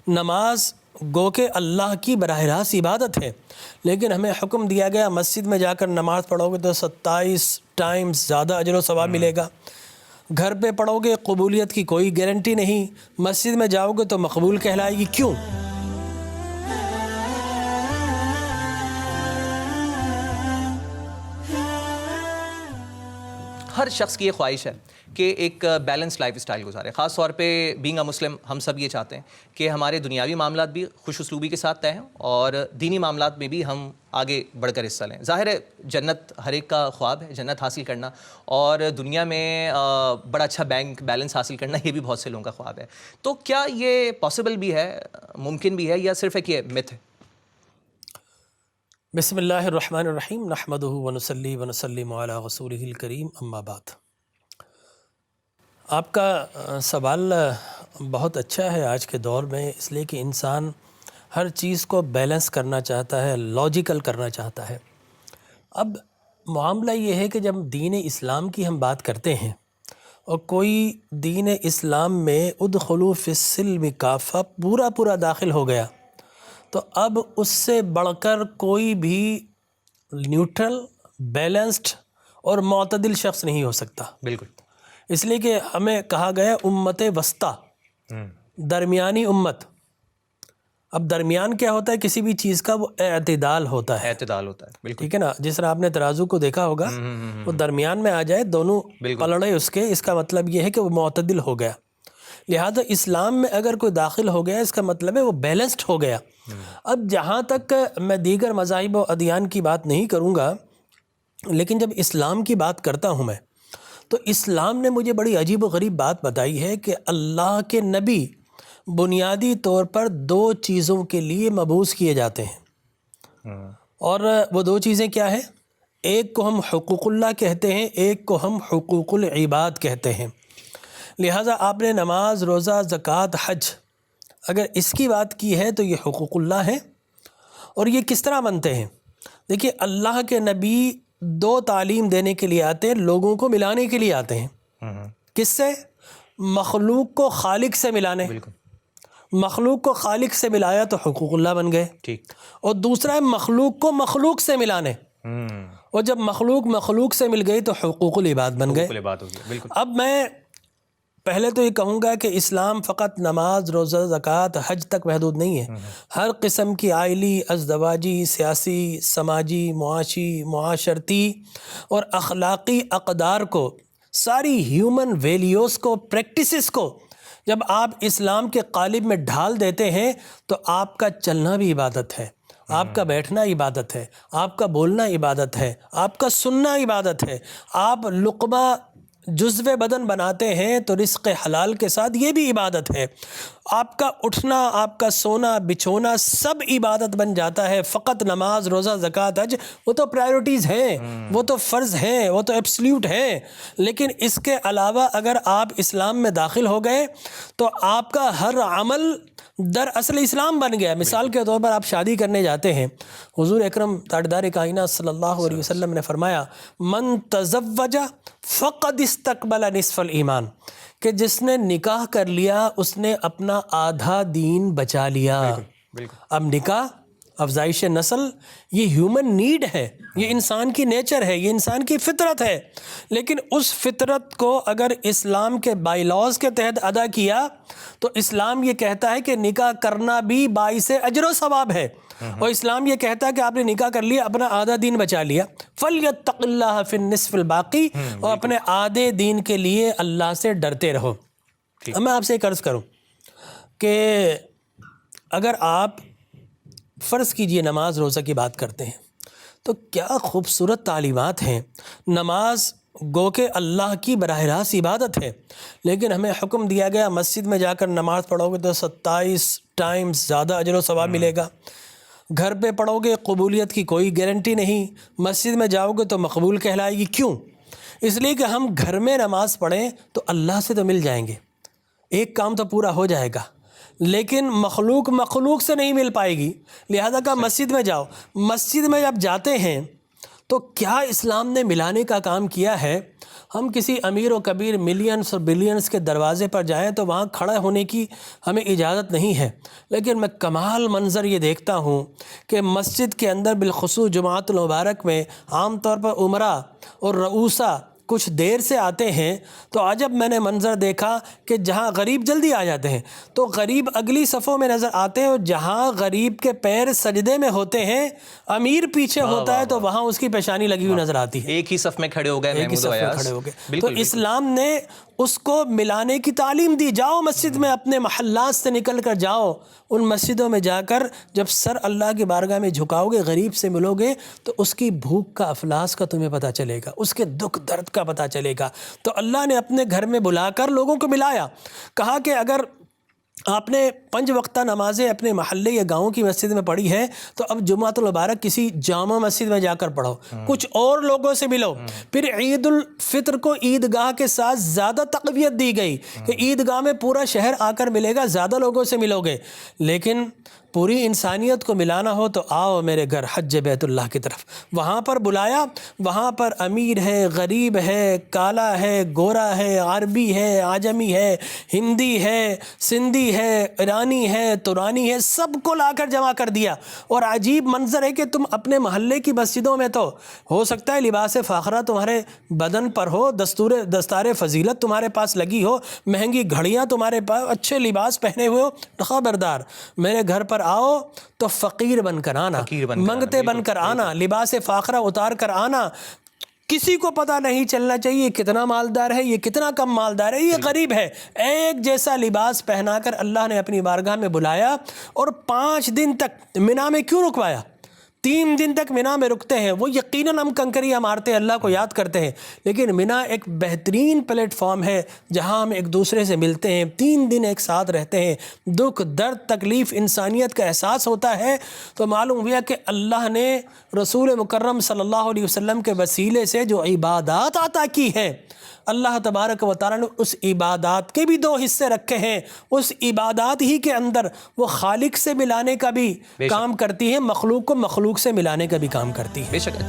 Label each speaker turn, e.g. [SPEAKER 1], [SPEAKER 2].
[SPEAKER 1] نماز گو کہ اللہ کی براہ راست عبادت ہے، لیکن ہمیں حکم دیا گیا مسجد میں جا کر نماز پڑھو گے تو 27 ٹائمز زیادہ اجر و ثواب ملے گا، گھر پہ پڑھو گے قبولیت کی کوئی گارنٹی نہیں، مسجد میں جاؤ گے تو مقبول کہلائے گی۔ کیوں؟
[SPEAKER 2] ہر شخص کی یہ خواہش ہے کہ ایک بیلنس لائف اسٹائل گزارے، خاص طور پہ بینگ اے مسلم ہم سب یہ چاہتے ہیں کہ ہمارے دنیاوی معاملات بھی خوش اسلوبی کے ساتھ طے ہوں اور دینی معاملات میں بھی ہم آگے بڑھ کر حصہ لیں۔ ظاہر ہے جنت ہر ایک کا خواب ہے، جنت حاصل کرنا، اور دنیا میں بڑا اچھا بینک بیلنس حاصل کرنا یہ بھی بہت سے لوگوں کا خواب ہے۔ تو کیا یہ پاسبل بھی ہے، ممکن بھی ہے، یا صرف ایک یہ متھ ہے؟
[SPEAKER 1] بسم اللہ الرحمن الرحیم، نحمدہ ونصلی ونسلم علی رسولہ الکریم، اما بعد۔ آپ کا سوال بہت اچھا ہے آج کے دور میں، اس لیے کہ انسان ہر چیز کو بیلنس کرنا چاہتا ہے، لاجیکل کرنا چاہتا ہے۔ اب معاملہ یہ ہے کہ جب دین اسلام کی ہم بات کرتے ہیں اور کوئی دین اسلام میں ادخلوا فی السلم کافہ پورا داخل ہو گیا، تو اب اس سے بڑھ کر کوئی بھی نیوٹرل، بیلنسڈ اور معتدل شخص نہیں ہو سکتا۔
[SPEAKER 2] بالکل،
[SPEAKER 1] اس لیے کہ ہمیں کہا گیا امت وسطیٰ، درمیانی امت۔ اب درمیان کیا ہوتا ہے کسی بھی چیز کا؟ وہ اعتدال ہوتا ہے،
[SPEAKER 2] اعتدال ہوتا ہے، بالکل
[SPEAKER 1] ٹھیک ہے نا؟ جس طرح آپ نے ترازو کو دیکھا ہوگا، وہ درمیان میں آ جائے، دونوں پلڑے اس کے، اس کا مطلب یہ ہے کہ وہ معتدل ہو گیا۔ لہذا اسلام میں اگر کوئی داخل ہو گیا، اس کا مطلب ہے وہ بیلنسڈ ہو گیا۔ اب جہاں تک میں دیگر مذاہب و ادیان کی بات نہیں کروں گا، لیکن جب اسلام کی بات کرتا ہوں میں، تو اسلام نے مجھے بڑی عجیب و غریب بات بتائی ہے کہ اللہ کے نبی بنیادی طور پر 2 چیزوں کے لیے مبعوث کیے جاتے ہیں، اور وہ 2 چیزیں کیا ہیں؟ ایک کو ہم حقوق اللہ کہتے ہیں، ایک کو ہم حقوق العباد کہتے ہیں۔ لہٰذا آپ نے نماز، روزہ، زکوٰۃ، حج اگر اس کی بات کی ہے تو یہ حقوق اللہ ہیں۔ اور یہ کس طرح بنتے ہیں؟ دیکھیے، اللہ کے نبی 2 تعلیم دینے کے لیے آتے ہیں، لوگوں کو ملانے کے لیے آتے ہیں۔ کس سے؟ مخلوق کو خالق سے ملانے۔ مخلوق کو خالق سے ملایا تو حقوق اللہ بن گئے،
[SPEAKER 2] ٹھیک۔
[SPEAKER 1] اور دوسرا ہے مخلوق کو مخلوق سے ملانے، اور جب مخلوق مخلوق سے مل گئی تو حقوق العباد بن گئے۔
[SPEAKER 2] بالکل۔
[SPEAKER 1] اب میں پہلے تو یہ کہوں گا کہ اسلام فقط نماز، روزہ، زکوٰۃ، حج تک محدود نہیں ہے۔ ہر قسم کی آئلی، ازدواجی، سیاسی، سماجی، معاشی، معاشرتی اور اخلاقی اقدار کو، ساری ہیومن ویلیوز کو، پریکٹسز کو جب آپ اسلام کے قالب میں ڈھال دیتے ہیں تو آپ کا چلنا بھی عبادت ہے، آپ کا بیٹھنا عبادت ہے، آپ کا بولنا عبادت ہے، آپ کا سننا عبادت ہے۔ آپ لقمہ جزو بدن بناتے ہیں تو رزق حلال کے ساتھ یہ بھی عبادت ہے۔ آپ کا اٹھنا، آپ کا سونا، بچھونا سب عبادت بن جاتا ہے۔ فقط نماز، روزہ، زکوٰۃ، حج وہ تو پرائیورٹیز ہیں، وہ تو فرض ہیں، وہ تو ایبسلیوٹ ہیں، لیکن اس کے علاوہ اگر آپ اسلام میں داخل ہو گئے تو آپ کا ہر عمل در اصل اسلام بن گیا۔ مثال کے طور پر آپ شادی کرنے جاتے ہیں، حضور اکرم تاجدار کائنات صلی اللہ علیہ وسلم نے فرمایا من تزوج فقد استقبل نصف الایمان، کہ جس نے نکاح کر لیا اس نے اپنا آدھا دین بچا لیا۔ اب نکاح، افزائش نسل، یہ ہیومن نیڈ ہے، یہ انسان کی نیچر ہے، یہ انسان کی فطرت ہے، لیکن اس فطرت کو اگر اسلام کے بائی لاز کے تحت ادا کیا تو اسلام یہ کہتا ہے کہ نکاح کرنا بھی باعث اجر و ثواب ہے، اور اسلام یہ کہتا ہے کہ آپ نے نکاح کر لیا، اپنا آدھا دین بچا لیا، فَلْيَتَّقِ اللَّهَ فِي النِّصْفِ الْبَاقِي، اور اپنے آدھے دین کے لیے اللہ سے ڈرتے رہو۔ اب میں آپ سے ایک عرض کروں کہ اگر آپ فرض کیجئے نماز روزہ کی بات کرتے ہیں تو کیا خوبصورت تعلیمات ہیں۔ نماز گو کہ اللہ کی براہ راست عبادت ہے، لیکن ہمیں حکم دیا گیا مسجد میں جا کر نماز پڑھو گے تو 27 ٹائمز زیادہ اجر و ثواب ملے گا، گھر پہ پڑھو گے قبولیت کی کوئی گارنٹی نہیں، مسجد میں جاؤ گے تو مقبول کہلائے گی۔ کیوں؟ اس لیے کہ ہم گھر میں نماز پڑھیں تو اللہ سے تو مل جائیں گے، ایک کام تو پورا ہو جائے گا، لیکن مخلوق سے نہیں مل پائے گی۔ لہذا کہ مسجد میں جاؤ، مسجد میں جب جاتے ہیں تو کیا اسلام نے ملانے کا کام کیا ہے؟ ہم کسی امیر و کبیر ملینز اور بلینز کے دروازے پر جائیں تو وہاں کھڑے ہونے کی ہمیں اجازت نہیں ہے، لیکن میں کمال منظر یہ دیکھتا ہوں کہ مسجد کے اندر بالخصوص جمعۃ المبارک میں عام طور پر عمرا اور رؤوسا کچھ دیر سے آتے ہیں، تو عجب میں نے منظر دیکھا کہ جہاں غریب جلدی آ جاتے ہیں تو غریب اگلی صفوں میں نظر آتے ہیں، اور جہاں غریب کے پیر سجدے میں ہوتے ہیں امیر پیچھے ہوتا ہے تو وہاں اس کی پیشانی لگی ہوئی نظر آتی ہے۔
[SPEAKER 2] ایک ہی صف میں کھڑے ہو گئے،
[SPEAKER 1] ایک ہی
[SPEAKER 2] محمود
[SPEAKER 1] صف میں
[SPEAKER 2] ایاز،
[SPEAKER 1] کھڑے ہو گئے۔ تو
[SPEAKER 2] بالکل
[SPEAKER 1] اسلام نے اس کو ملانے کی تعلیم دی۔ جاؤ مسجد میں، اپنے محلات سے نکل کر جاؤ، ان مسجدوں میں جا کر جب سر اللہ کی بارگاہ میں جھکاؤ گے، غریب سے ملو گے، تو اس کی بھوک کا افلاس کا تمہیں پتہ چلے گا، اس کے دکھ درد کا پتہ چلے گا۔ تو اللہ نے اپنے گھر میں بلا کر لوگوں کو ملایا، کہا کہ اگر آپ نے 5 وقتہ نمازیں اپنے محلے یا گاؤں کی مسجد میں پڑھی ہے تو اب جمعۃ المبارک کسی جامع مسجد میں جا کر پڑھو، کچھ اور لوگوں سے ملو۔ پھر عید الفطر کو عیدگاہ کے ساتھ زیادہ تقویت دی گئی کہ عیدگاہ میں پورا شہر آ کر ملے گا، زیادہ لوگوں سے ملو گے۔ لیکن پوری انسانیت کو ملانا ہو تو آؤ میرے گھر حج بیت اللہ کی طرف، وہاں پر بلایا، وہاں پر امیر ہے، غریب ہے، کالا ہے، گورا ہے، عربی ہے، عجمی ہے، ہندی ہے، سندھی ہے، ایرانی ہے، ترانی ہے، سب کو لا کر جمع کر دیا۔ اور عجیب منظر ہے کہ تم اپنے محلے کی مسجدوں میں تو ہو سکتا ہے لباس فاخرہ تمہارے بدن پر ہو، دستار فضیلت تمہارے پاس لگی ہو، مہنگی گھڑیاں تمہارے پاس، اچھے لباس پہنے ہوئے ہو، خبردار میرے گھر پر آؤ تو فقیر بن کر آنا، منگتے بن کر آنا، لباس فاخرہ اتار کر آنا۔ کسی کو پتہ نہیں چلنا چاہیے یہ کتنا مالدار ہے، یہ کتنا کم مالدار ہے، یہ غریب ہے۔ ایک جیسا لباس پہنا کر اللہ نے اپنی بارگاہ میں بلایا، اور 5 دن تک مینا میں کیوں رکوایا؟ 3 دن تک مینا میں رکتے ہیں، وہ یقیناً ہم کنکریاں مارتے ہیں، اللہ کو یاد کرتے ہیں، لیکن مینا ایک بہترین پلیٹ فارم ہے جہاں ہم ایک دوسرے سے ملتے ہیں، 3 دن ایک ساتھ رہتے ہیں، دکھ درد تکلیف انسانیت کا احساس ہوتا ہے۔ تو معلوم ہوا کہ اللہ نے رسول مکرم صلی اللہ علیہ وسلم کے وسیلے سے جو عبادات عطا کی ہے، اللہ تبارک و تعالیٰ نے اس عبادات کے بھی 2 حصے رکھے ہیں۔ اس عبادات ہی کے اندر وہ خالق سے ملانے کا بھی کام کرتی ہے، مخلوق کو مخلوق سے ملانے کا بھی کام کرتی ہے۔
[SPEAKER 2] بے شک